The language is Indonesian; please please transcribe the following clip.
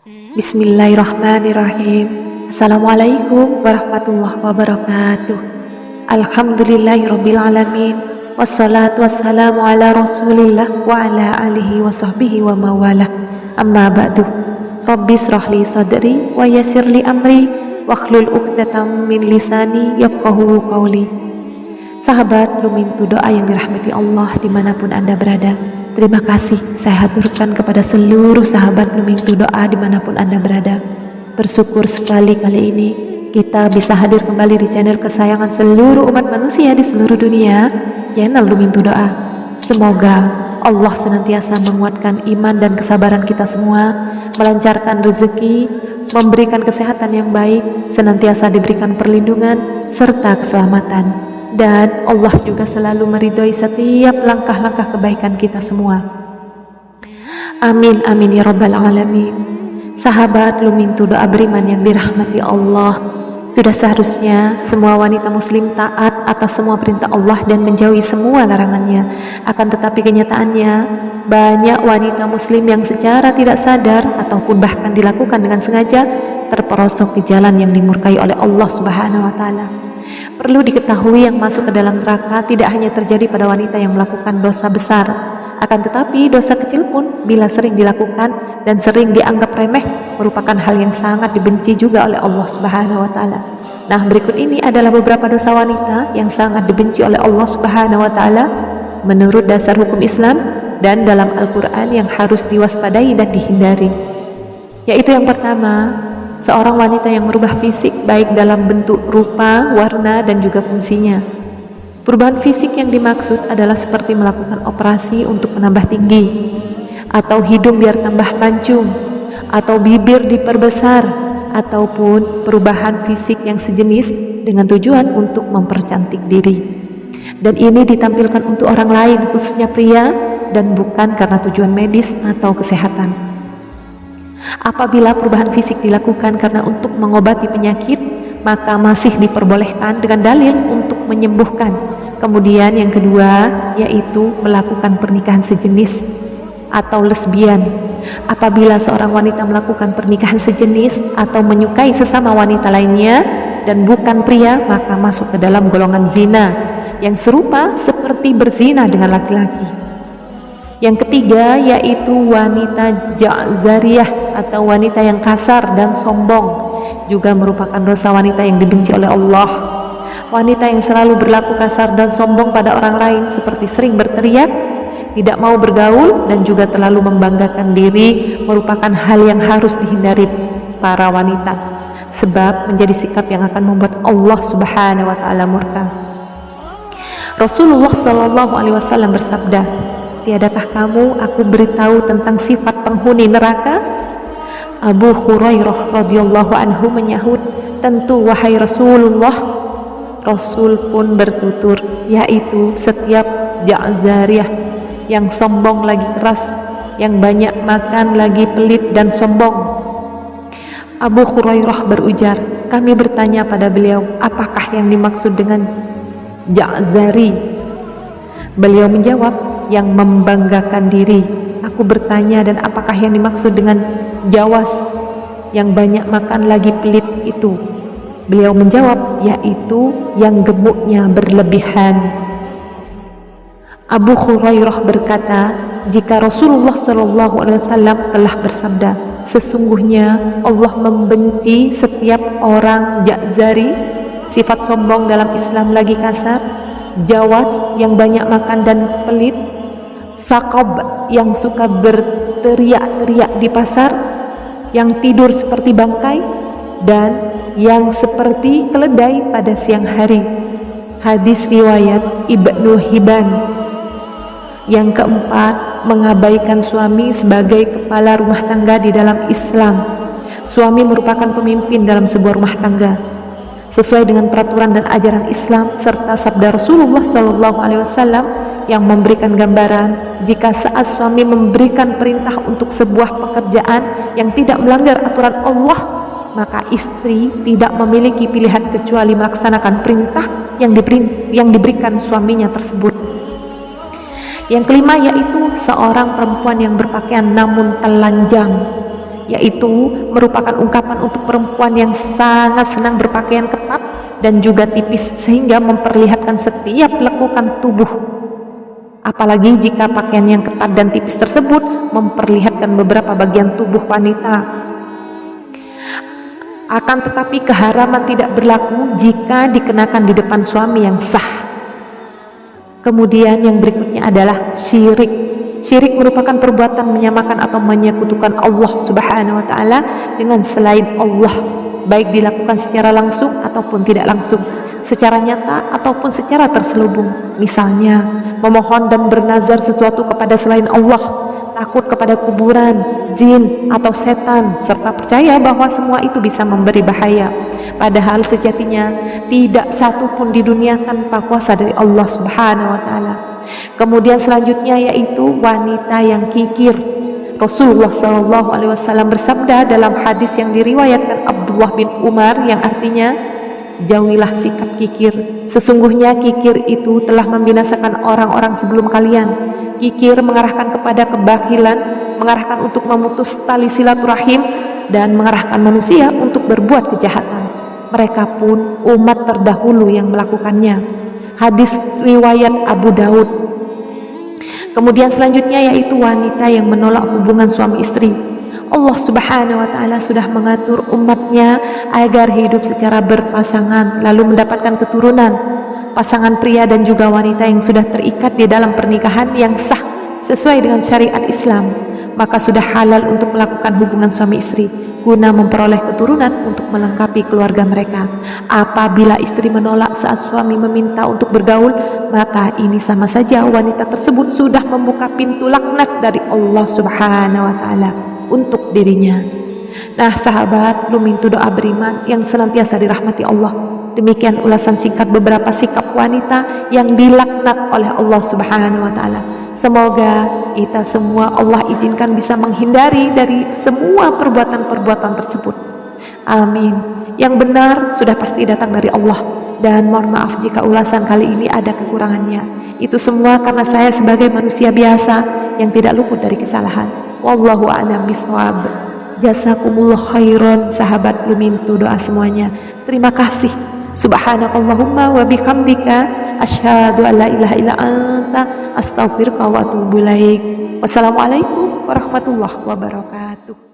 Bismillahirrahmanirrahim. Assalamualaikum warahmatullahi wabarakatuh. Alhamdulillahirabbil alamin. Wassalatu wassalamu ala Rasulillah wa ala alihi wa sahbihi wa mawalah. Amma ba'du. Rabbi shrahli sadri wa yassirli amri wahlul 'uqdatam min lisani yafqahu qawli. Sahabat Lumintu Doa yang dirahmati Allah dimanapun Anda berada, terima kasih saya haturkan kepada seluruh sahabat Lumintu Doa dimanapun Anda berada. Bersyukur sekali kali ini kita bisa hadir kembali di channel kesayangan seluruh umat manusia di seluruh dunia, channel Lumintu Doa. Semoga Allah senantiasa menguatkan iman dan kesabaran kita semua, melancarkan rezeki, memberikan kesehatan yang baik, senantiasa diberikan perlindungan serta keselamatan. Dan Allah juga selalu meridhoi setiap langkah-langkah kebaikan kita semua. Amin amin ya rabbal alamin. Sahabat Lumintu Doa beriman yang dirahmati Allah, sudah seharusnya semua wanita muslim taat atas semua perintah Allah dan menjauhi semua larangannya. Akan tetapi kenyataannya banyak wanita muslim yang secara tidak sadar ataupun bahkan dilakukan dengan sengaja terperosok di jalan yang dimurkai oleh Allah Subhanahu wa taala. Perlu diketahui yang masuk ke dalam neraka tidak hanya terjadi pada wanita yang melakukan dosa besar, akan tetapi dosa kecil pun bila sering dilakukan dan sering dianggap remeh merupakan hal yang sangat dibenci juga oleh Allah Subhanahu wa taala. Nah, berikut ini adalah beberapa dosa wanita yang sangat dibenci oleh Allah Subhanahu wa taala menurut dasar hukum Islam dan dalam Al-Qur'an yang harus diwaspadai dan dihindari. Yaitu yang pertama, seorang wanita yang merubah fisik baik dalam bentuk, rupa, warna, dan juga fungsinya. Perubahan fisik yang dimaksud adalah seperti melakukan operasi untuk menambah tinggi, atau hidung biar tambah mancung, atau bibir diperbesar, ataupun perubahan fisik yang sejenis dengan tujuan untuk mempercantik diri. Dan ini ditampilkan untuk orang lain, khususnya pria, dan bukan karena tujuan medis atau kesehatan. Apabila perubahan fisik dilakukan karena untuk mengobati penyakit, maka masih diperbolehkan dengan dalil untuk menyembuhkan. Kemudian yang kedua, yaitu melakukan pernikahan sejenis atau lesbian. Apabila seorang wanita melakukan pernikahan sejenis atau menyukai sesama wanita lainnya dan bukan pria, maka masuk ke dalam golongan zina yang serupa seperti berzina dengan laki-laki. Yang ketiga, yaitu wanita ja'zariyah atau wanita yang kasar dan sombong, juga merupakan dosa wanita yang dibenci oleh Allah. Wanita yang selalu berlaku kasar dan sombong pada orang lain, seperti sering berteriak, tidak mau bergaul, dan juga terlalu membanggakan diri, merupakan hal yang harus dihindari para wanita, sebab menjadi sikap yang akan membuat Allah Subhanahu wa taala murka. Rasulullah SAW bersabda, "Tiadakah kamu aku beritahu tentang sifat penghuni neraka?" Abu Hurairah radhiyallahu anhu menyahut, "Tentu wahai Rasulullah." Rasul pun bertutur, yaitu setiap ja'zariyah yang sombong lagi keras, yang banyak makan lagi pelit dan sombong. Abu Hurairah berujar, kami bertanya pada beliau, apakah yang dimaksud dengan ja'zari? Beliau menjawab, yang membanggakan diri. Aku bertanya, dan apakah yang dimaksud dengan jawas, yang banyak makan lagi pelit itu? Beliau menjawab, yaitu yang gemuknya berlebihan. Abu Hurairah berkata, jika Rasulullah SAW telah bersabda, sesungguhnya Allah membenci setiap orang ja'zari, sifat sombong dalam Islam lagi kasar, jawas yang banyak makan dan pelit, saqab yang suka berteriak-teriak di pasar, yang tidur seperti bangkai, dan yang seperti keledai pada siang hari. Hadis riwayat Ibnu Hibban. Yang keempat, mengabaikan suami sebagai kepala rumah tangga di dalam Islam. Suami merupakan pemimpin dalam sebuah rumah tangga sesuai dengan peraturan dan ajaran Islam serta sabda Rasulullah SAW yang memberikan gambaran jika saat suami memberikan perintah untuk sebuah pekerjaan yang tidak melanggar aturan Allah, maka istri tidak memiliki pilihan kecuali melaksanakan perintah yang diberikan suaminya tersebut. Yang kelima, yaitu seorang perempuan yang berpakaian namun telanjang, yaitu merupakan ungkapan untuk perempuan yang sangat senang berpakaian ketat dan juga tipis sehingga memperlihatkan setiap lekukan tubuh. Apalagi jika pakaian yang ketat dan tipis tersebut memperlihatkan beberapa bagian tubuh wanita. Akan tetapi keharaman tidak berlaku jika dikenakan di depan suami yang sah. Kemudian yang berikutnya adalah syirik. Syirik merupakan perbuatan menyamakan atau menyekutukan Allah Subhanahu wa taala dengan selain Allah, baik dilakukan secara langsung ataupun tidak langsung, secara nyata ataupun secara terselubung. Misalnya, memohon dan bernazar sesuatu kepada selain Allah, takut kepada kuburan, jin atau setan, serta percaya bahwa semua itu bisa memberi bahaya. Padahal sejatinya tidak satu pun di dunia tanpa kuasa dari Allah Subhanahu wa taala. Kemudian selanjutnya yaitu wanita yang kikir. Rasulullah SAW bersabda dalam hadis yang diriwayatkan Abdullah bin Umar yang artinya, jauhilah sikap kikir. Sesungguhnya kikir itu telah membinasakan orang-orang sebelum kalian. Kikir mengarahkan kepada kebakilan, mengarahkan untuk memutus tali silaturahim, dan mengarahkan manusia untuk berbuat kejahatan. Mereka pun umat terdahulu yang melakukannya. Hadis riwayat Abu Daud. Kemudian selanjutnya yaitu wanita yang menolak hubungan suami istri. Allah Subhanahu wa taala sudah mengatur umatnya agar hidup secara berpasangan lalu mendapatkan keturunan. Pasangan pria dan juga wanita yang sudah terikat di dalam pernikahan yang sah sesuai dengan syariat Islam, maka sudah halal untuk melakukan hubungan suami istri guna memperoleh keturunan untuk melengkapi keluarga mereka. Apabila istri menolak saat suami meminta untuk bergaul, maka ini sama saja wanita tersebut sudah membuka pintu laknat dari Allah Subhanahu wa taala untuk dirinya. Nah sahabat Lumintu Doa Beriman yang senantiasa dirahmati Allah, demikian ulasan singkat beberapa sikap wanita yang dilaknat oleh Allah Subhanahu wa taala. Semoga kita semua Allah izinkan bisa menghindari dari semua perbuatan-perbuatan tersebut. Amin. Yang benar sudah pasti datang dari Allah, dan mohon maaf jika ulasan kali ini ada kekurangannya. Itu semua karena saya sebagai manusia biasa yang tidak luput dari kesalahan. Wallahu a'lam bishawab. Jazakumullah khairan sahabat Lumintu Doa semuanya. Terima kasih. Subhanakallahumma wa bihamdika asyhadu an la ilaha illa anta astaghfiruka wa atubu ilaik. Wassalamualaikum warahmatullahi wabarakatuh.